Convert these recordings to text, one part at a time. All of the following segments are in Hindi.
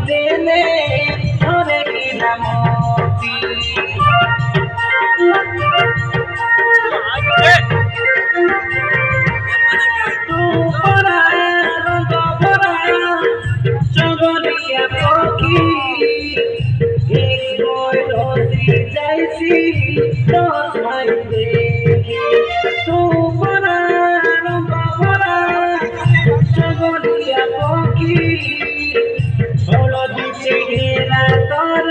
देले धरे किना मोती तू पराया रंग भराया जगलिया पखी एक रोती जाइसी तो भाई देखी तू पराया रंग भराया जगलिया पखी हलदी घेरा तर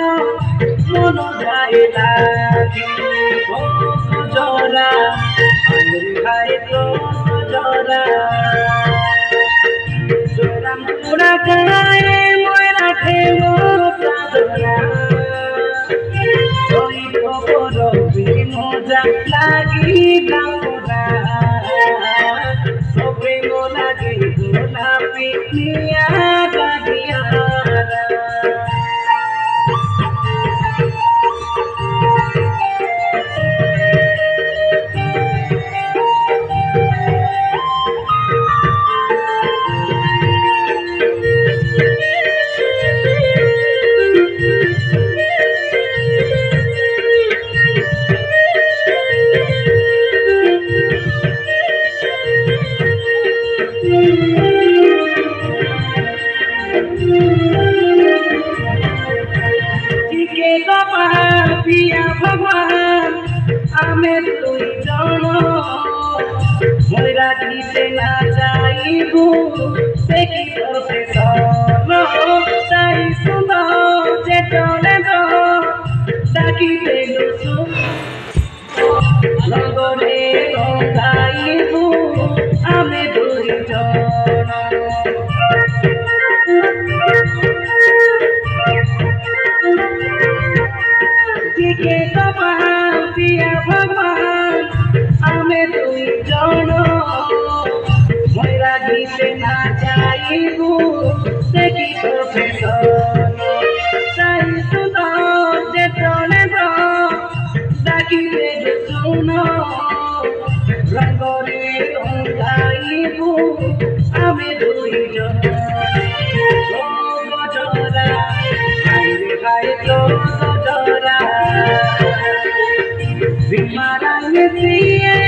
मन जाए लागी जरा भाई तो जरा जरा मुड़ा गाए मोरा ठेलो साधना कोई खबर भी मजा लागी गाउरा सबे मो लागे गोलापी निया गादिया पिया भगवान आमे तुई जानो मोरा गीते ना जाइबू देखी तोते सोनो ताई सुनो जे टोले दो डाकी देलु सु लगरे गाइबू आमे तुई जानो के पिया भगवान आमे तुई जानो मोरा गीते ना जाइबू देखी तोते सोनो ताई सुनो जे टोले दो डाकी देलु सुनो रंगरे गाइबू आमे तुई जानो जरा हाय तो जरा Vimaran